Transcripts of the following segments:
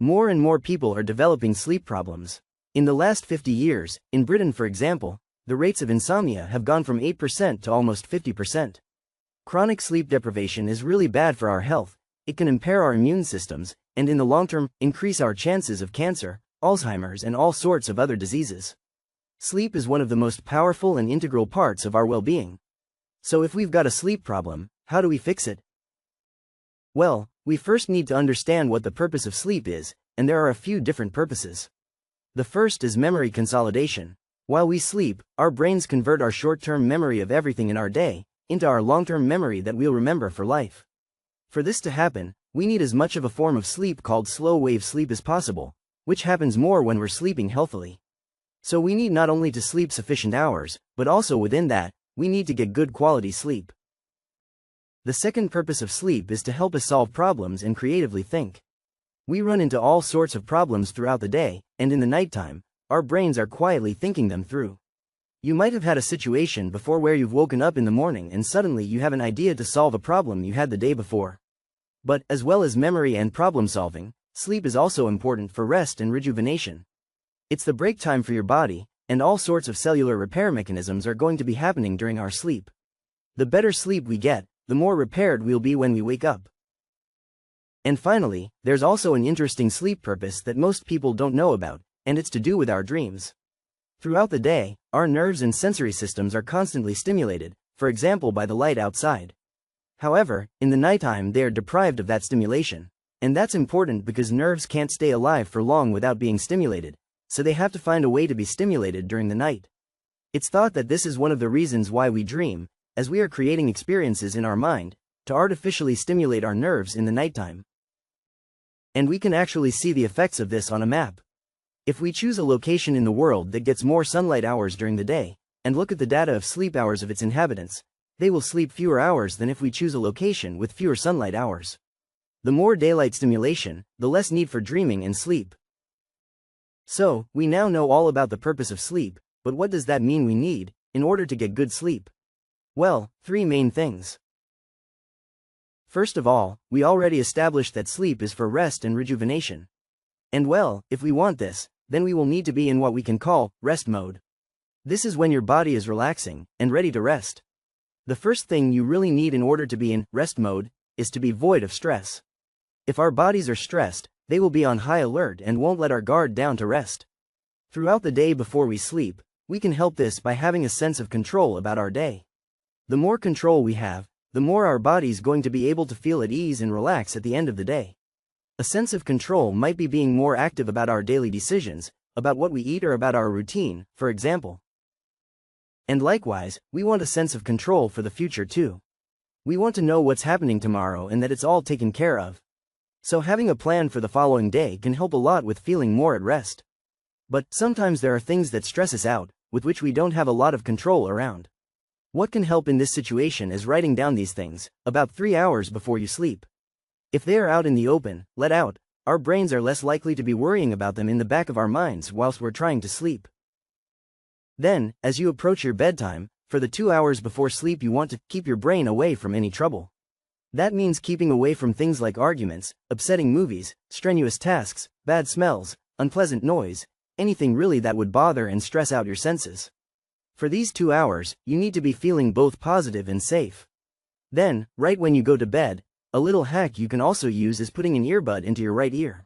More and more people are developing sleep problems. In the last 50 years, in Britain for example, the rates of insomnia have gone from 8% to almost 50%. Chronic sleep deprivation is really bad for our health. It can impair our immune systems, and in the long term, increase our chances of cancer, Alzheimer's and all sorts of other diseases. Sleep is one of the most powerful and integral parts of our well-being. So if we've got a sleep problem, how do we fix it? Well, we first need to understand what the purpose of sleep is, and there are a few different purposes. The first is memory consolidation. While we sleep, our brains convert our short-term memory of everything in our day into our long-term memory that we'll remember for life. For this to happen, we need as much of a form of sleep called slow-wave sleep as possible, which happens more when we're sleeping healthily. So we need not only to sleep sufficient hours, but also within that, we need to get good quality sleep. The second purpose of sleep is to help us solve problems and creatively think. We run into all sorts of problems throughout the day, and in the nighttime, our brains are quietly thinking them through. You might have had a situation before where you've woken up in the morning and suddenly you have an idea to solve a problem you had the day before. But, as well as memory and problem solving, sleep is also important for rest and rejuvenation. It's the break time for your body, and all sorts of cellular repair mechanisms are going to be happening during our sleep. The better sleep we get, the more repaired we'll be when we wake up. And finally, there's also an interesting sleep purpose that most people don't know about, and it's to do with our dreams. Throughout the day, our nerves and sensory systems are constantly stimulated, for example by the light outside. However, in the nighttime they are deprived of that stimulation. And that's important because nerves can't stay alive for long without being stimulated, so they have to find a way to be stimulated during the night. It's thought that this is one of the reasons why we dream, as we are creating experiences in our mind, to artificially stimulate our nerves in the nighttime. And we can actually see the effects of this on a map. If we choose a location in the world that gets more sunlight hours during the day, and look at the data of sleep hours of its inhabitants, they will sleep fewer hours than if we choose a location with fewer sunlight hours. The more daylight stimulation, the less need for dreaming and sleep. So, we now know all about the purpose of sleep, but what does that mean we need in order to get good sleep? Well, three main things. First of all, we already established that sleep is for rest and rejuvenation. And well, if we want this, then we will need to be in what we can call rest mode. This is when your body is relaxing and ready to rest. The first thing you really need in order to be in rest mode is to be void of stress. If our bodies are stressed, they will be on high alert and won't let our guard down to rest. Throughout the day before we sleep, we can help this by having a sense of control about our day. The more control we have, the more our body's going to be able to feel at ease and relax at the end of the day. A sense of control might be being more active about our daily decisions, about what we eat or about our routine, for example. And likewise, we want a sense of control for the future too. We want to know what's happening tomorrow and that it's all taken care of. So having a plan for the following day can help a lot with feeling more at rest. But sometimes there are things that stress us out, with which we don't have a lot of control around. What can help in this situation is writing down these things, about 3 hours before you sleep. If they are out in the open, let out, our brains are less likely to be worrying about them in the back of our minds whilst we're trying to sleep. Then, as you approach your bedtime, for the 2 hours before sleep you want to keep your brain away from any trouble. That means keeping away from things like arguments, upsetting movies, strenuous tasks, bad smells, unpleasant noise, anything really that would bother and stress out your senses. For these 2 hours, you need to be feeling both positive and safe. Then, right when you go to bed, a little hack you can also use is putting an earbud into your right ear.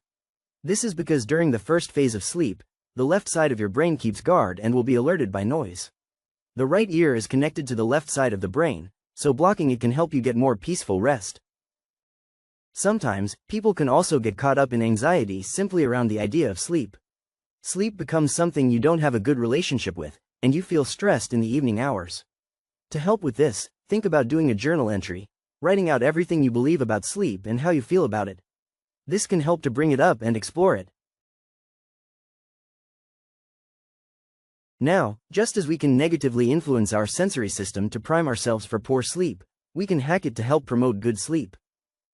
This is because during the first phase of sleep, the left side of your brain keeps guard and will be alerted by noise. The right ear is connected to the left side of the brain, so blocking it can help you get more peaceful rest. Sometimes, people can also get caught up in anxiety simply around the idea of sleep. Sleep becomes something you don't have a good relationship with, and you feel stressed in the evening hours. To help with this, think about doing a journal entry, writing out everything you believe about sleep and how you feel about it. This can help to bring it up and explore it. Now, just as we can negatively influence our sensory system to prime ourselves for poor sleep, we can hack it to help promote good sleep.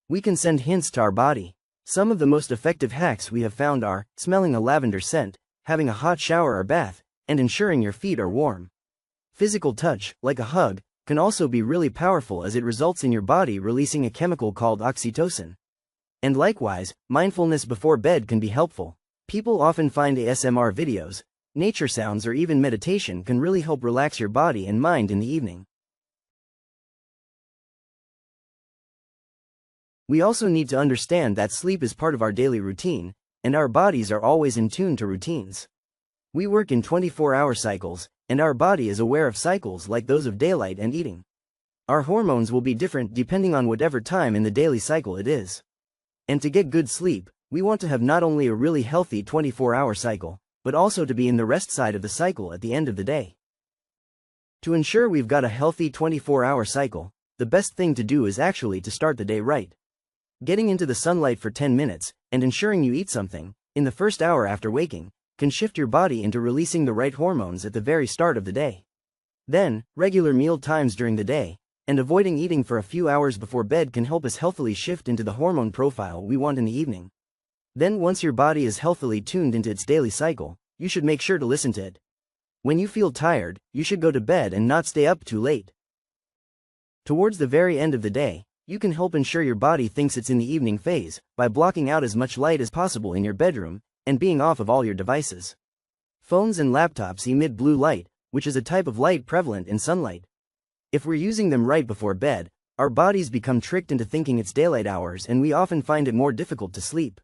We can send hints to our body. Some of the most effective hacks we have found are smelling a lavender scent, having a hot shower or bath, and ensuring your feet are warm. Physical touch, like a hug, can also be really powerful as it results in your body releasing a chemical called oxytocin. And likewise, mindfulness before bed can be helpful. People often find ASMR videos, nature sounds, or even meditation can really help relax your body and mind in the evening. We also need to understand that sleep is part of our daily routine, and our bodies are always in tune to routines. We work in 24-hour cycles, and our body is aware of cycles like those of daylight and eating. Our hormones will be different depending on whatever time in the daily cycle it is. And to get good sleep, we want to have not only a really healthy 24-hour cycle, but also to be in the rest side of the cycle at the end of the day. To ensure we've got a healthy 24-hour cycle, the best thing to do is actually to start the day right. Getting into the sunlight for 10 minutes, and ensuring you eat something, in the first hour after waking, can shift your body into releasing the right hormones at the very start of the day. Then, regular meal times during the day, and avoiding eating for a few hours before bed can help us healthily shift into the hormone profile we want in the evening. Then once your body is healthily tuned into its daily cycle, you should make sure to listen to it. When you feel tired, you should go to bed and not stay up too late. Towards the very end of the day, you can help ensure your body thinks it's in the evening phase by blocking out as much light as possible in your bedroom and being off of all your devices. Phones and laptops emit blue light, which is a type of light prevalent in sunlight. If we're using them right before bed, our bodies become tricked into thinking it's daylight hours, and we often find it more difficult to sleep.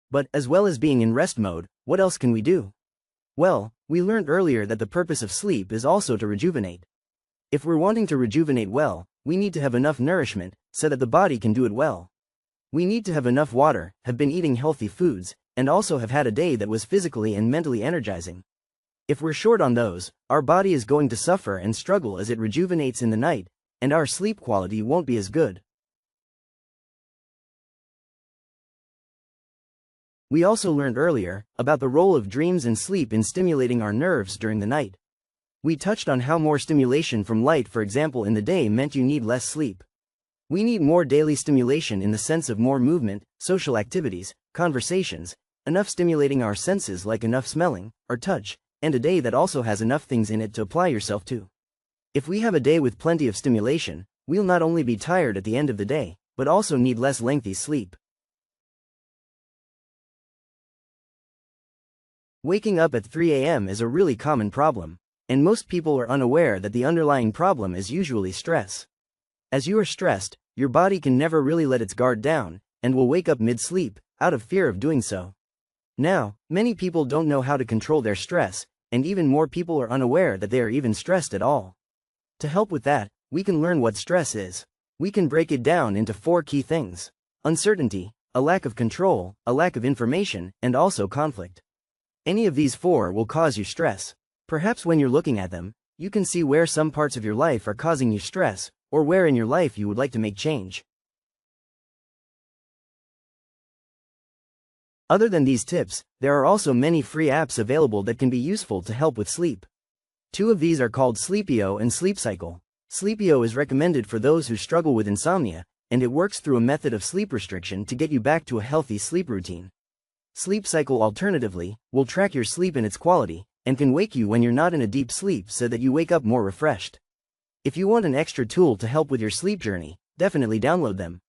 But as well as being in rest mode, what else can we do? Well, we learned earlier that the purpose of sleep is also to rejuvenate. If we're wanting to rejuvenate well, we need to have enough nourishment so that the body can do it well. We need to have enough water, have been eating healthy foods, and also have had a day that was physically and mentally energizing. If we're short on those, our body is going to suffer and struggle as it rejuvenates in the night, and our sleep quality won't be as good. We also learned earlier about the role of dreams and sleep in stimulating our nerves during the night. We touched on how more stimulation from light, for example, in the day meant you need less sleep. We need more daily stimulation in the sense of more movement, social activities, conversations, enough stimulating our senses like enough smelling, or touch, and a day that also has enough things in it to apply yourself to. If we have a day with plenty of stimulation, we'll not only be tired at the end of the day, but also need less lengthy sleep. Waking up at 3 a.m. is a really common problem, and most people are unaware that the underlying problem is usually stress. As you are stressed, your body can never really let its guard down, and will wake up mid-sleep, out of fear of doing so. Now, many people don't know how to control their stress, and even more people are unaware that they are even stressed at all. To help with that, we can learn what stress is. We can break it down into 4 key things: uncertainty, a lack of control, a lack of information, and also conflict. Any of these 4 will cause you stress. Perhaps when you're looking at them, you can see where some parts of your life are causing you stress, or where in your life you would like to make change. Other than these tips, there are also many free apps available that can be useful to help with sleep. 2 of these are called Sleepio and Sleep Cycle. Sleepio is recommended for those who struggle with insomnia, and it works through a method of sleep restriction to get you back to a healthy sleep routine. Sleep Cycle, alternatively, will track your sleep and its quality, and can wake you when you're not in a deep sleep so that you wake up more refreshed. If you want an extra tool to help with your sleep journey, definitely download them.